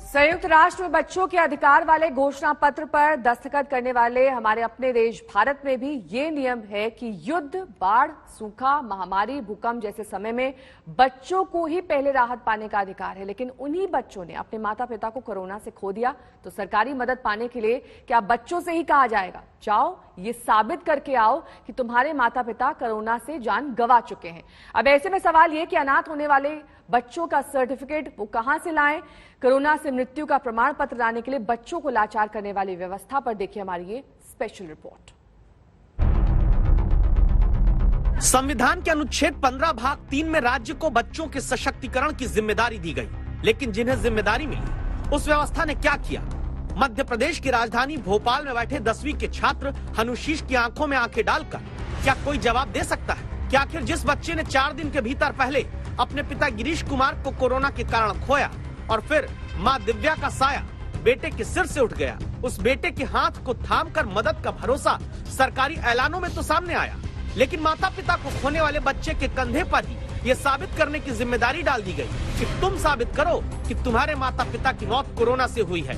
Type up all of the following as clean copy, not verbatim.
संयुक्त राष्ट्र में बच्चों के अधिकार वाले घोषणा पत्र पर दस्तखत करने वाले हमारे अपने देश भारत में भी ये नियम है कि युद्ध, बाढ़, सूखा, महामारी, भूकंप जैसे समय में बच्चों को ही पहले राहत पाने का अधिकार है। लेकिन उन्हीं बच्चों ने अपने माता पिता को कोरोना से खो दिया तो सरकारी मदद पाने के लिए क्या बच्चों से ही कहा जाएगा, जाओ ये साबित करके आओ कि तुम्हारे माता पिता कोरोना से जान गंवा चुके हैं। अब ऐसे में सवाल ये कि अनाथ होने वाले बच्चों का सर्टिफिकेट वो कहां से लाएं? कोरोना से मृत्यु का प्रमाण पत्र लाने के लिए बच्चों को लाचार करने वाली व्यवस्था पर देखिए हमारी ये स्पेशल रिपोर्ट। संविधान के अनुच्छेद 15 भाग 3 में राज्य को बच्चों के सशक्तिकरण की जिम्मेदारी दी गई, लेकिन जिन्हें जिम्मेदारी मिली उस व्यवस्था ने क्या किया? मध्य प्रदेश की राजधानी भोपाल में बैठे 10वीं के छात्र हनुशीष की आंखों में आंखें डालकर क्या कोई जवाब दे सकता है कि आखिर जिस बच्चे ने 4 दिन के भीतर पहले अपने पिता गिरीश कुमार को कोरोना के कारण खोया और फिर मां दिव्या का साया बेटे के सिर से उठ गया, उस बेटे के हाथ को थामकर मदद का भरोसा सरकारी ऐलानों में तो सामने आया, लेकिन माता पिता को खोने वाले बच्चे के कंधे पर ही ये साबित करने की जिम्मेदारी डाल दी गई कि तुम साबित करो कि तुम्हारे माता पिता की मौत कोरोना से हुई है।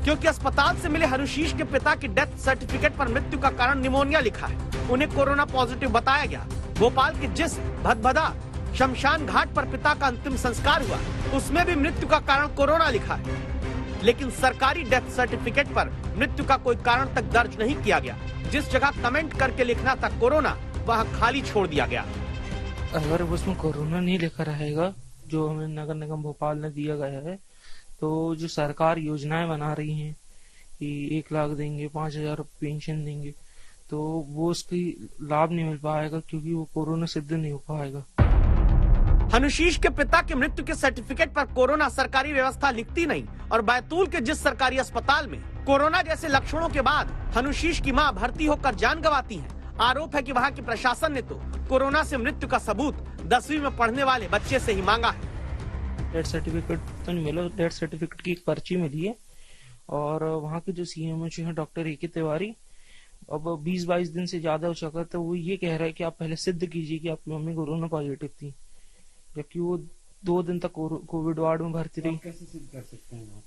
क्योंकि अस्पताल से मिले हनुशीष के पिता की डेथ सर्टिफिकेट पर मृत्यु का कारण निमोनिया लिखा है, उन्हें कोरोना पॉजिटिव बताया गया। भोपाल के जिस भदभदा शमशान घाट पर पिता का अंतिम संस्कार हुआ उसमें भी मृत्यु का कारण कोरोना लिखा है, लेकिन सरकारी डेथ सर्टिफिकेट पर मृत्यु का कोई कारण तक दर्ज नहीं किया गया। जिस जगह कमेंट करके लिखना था कोरोना, वह खाली छोड़ दिया गया। अगर उसमें कोरोना नहीं लिखा रहेगा जो हमें नगर निगम भोपाल ने दिया गया है, तो जो सरकार योजनाएं बना रही हैं कि 1 लाख देंगे, 5,000 पेंशन देंगे, तो वो उसकी लाभ नहीं मिल पाएगा क्योंकि वो कोरोना सिद्ध नहीं हो पाएगा। हनुशीष के पिता की मृत्यु के सर्टिफिकेट पर कोरोना सरकारी व्यवस्था लिखती नहीं और बैतूल के जिस सरकारी अस्पताल में कोरोना जैसे लक्षणों के बाद हनुशीष की मां भर्ती होकर जान गंवाती है, आरोप है कि वहां के प्रशासन ने तो कोरोना से मृत्यु का सबूत 10वीं में पढ़ने वाले बच्चे से ही मांगा है। डेथ सर्टिफिकेट तो नहीं मिला, डेथ सर्टिफिकेट की एक पर्ची मिली है और वहाँ के जो सीएमएच है डॉक्टर ए.के. तिवारी, अब 20-22 दिन से ज्यादा हो चुका, तो वो ये कह रहा है कि आप पहले सिद्ध कीजिए कि आपकी मम्मी कोरोना पॉजिटिव थी, जबकि वो 2 दिन तक कोविड वार्ड में भर्ती रही। कैसे सिद्ध कर सकते हैं?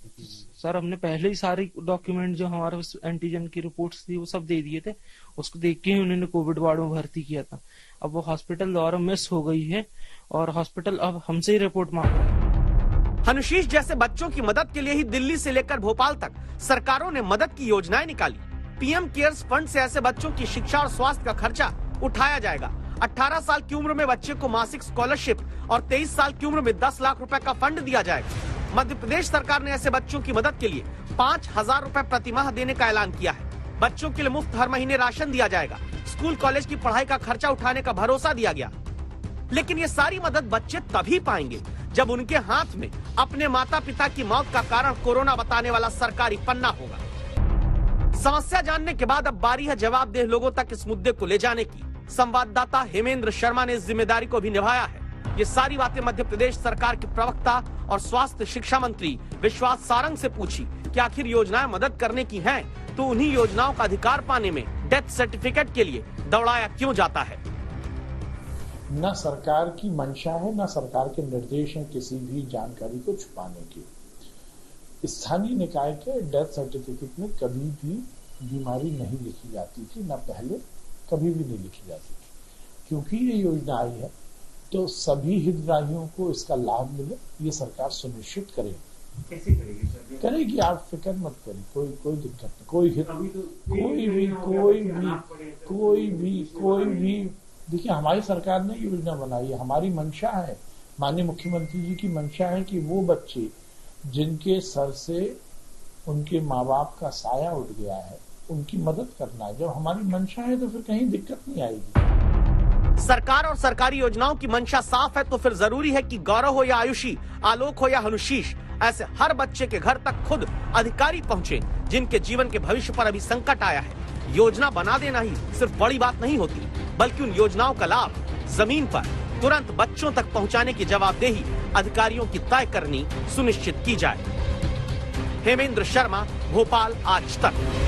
सर हमने पहले ही सारे डॉक्यूमेंट जो हमारे एंटीजन की रिपोर्ट्स थी वो सब दे दिए थे, उसको देख के ही उन्होंने कोविड वार्ड में भर्ती किया था। अब वो हॉस्पिटल द्वारा मिस हो गई है और हॉस्पिटल अब हमसे ही रिपोर्ट मांग रहा है। हनुशीष जैसे बच्चों की मदद के लिए ही दिल्ली से लेकर भोपाल तक सरकारों ने मदद की योजनाएं निकाली। पीएम केयर्स फंड से ऐसे बच्चों की शिक्षा और स्वास्थ्य का खर्चा उठाया जाएगा। 18 साल की उम्र में बच्चे को मासिक स्कॉलरशिप और 23 साल की उम्र में 10 लाख रुपए का फंड दिया जाएगा। मध्य प्रदेश सरकार ने ऐसे बच्चों की मदद के लिए 5,000 रुपए प्रति माह देने का ऐलान किया है। बच्चों के लिए मुफ्त हर महीने राशन दिया जाएगा। स्कूल कॉलेज की पढ़ाई का खर्चा उठाने का भरोसा दिया गया। लेकिन ये सारी मदद बच्चे तभी पाएंगे जब उनके हाथ में अपने माता पिता की मौत का कारण कोरोना बताने वाला सरकारी पन्ना होगा। समस्या जानने के बाद अब बारी है जवाबदेह लोगों तक इस मुद्दे को ले जाने की। संवाददाता हेमेंद्र शर्मा ने इस जिम्मेदारी को भी निभाया है। ये सारी बातें मध्य प्रदेश सरकार के प्रवक्ता और स्वास्थ्य शिक्षा मंत्री विश्वास सारंग से पूछी कि आखिर योजनाएं मदद करने की हैं, तो उन्हीं योजनाओं का अधिकार पाने में डेथ सर्टिफिकेट के लिए दौड़ाया क्यों जाता है? न सरकार की मंशा है, न सरकार के निर्देश हैं किसी भी जानकारी को छुपाने की। स्थानीय निकाय के डेथ सर्टिफिकेट में कभी भी बीमारी नहीं लिखी जाती थी, न पहले कभी भी नहीं लिखी जाती थी। क्योंकि ये योजना आई है तो सभी हितग्राहियों को इसका लाभ मिले, ये सरकार सुनिश्चित करेगी। कैसे करेगी सर? करेगी, आप फिक्र मत करिए, कोई दिक्कत नहीं, कोई भी देखिए हमारी सरकार ने योजना बनाई है। हमारी मंशा है, माननीय मुख्यमंत्री जी की मंशा है कि वो बच्चे जिनके सर से उनके माँ बाप का साया उठ गया है उनकी मदद करना है। जब हमारी मंशा है तो फिर कहीं दिक्कत नहीं आएगी। सरकार और सरकारी योजनाओं की मंशा साफ है तो फिर जरूरी है कि गौरव हो या आयुषी, आलोक हो या हनुशीष, ऐसे हर बच्चे के घर तक खुद अधिकारी पहुँचे जिनके जीवन के भविष्य पर अभी संकट आया है। योजना बना देना ही सिर्फ बड़ी बात नहीं होती, बल्कि उन योजनाओं का लाभ जमीन पर तुरंत बच्चों तक पहुंचाने की जवाबदेही अधिकारियों की तय करनी सुनिश्चित की जाए। हेमेंद्र शर्मा, भोपाल आज तक।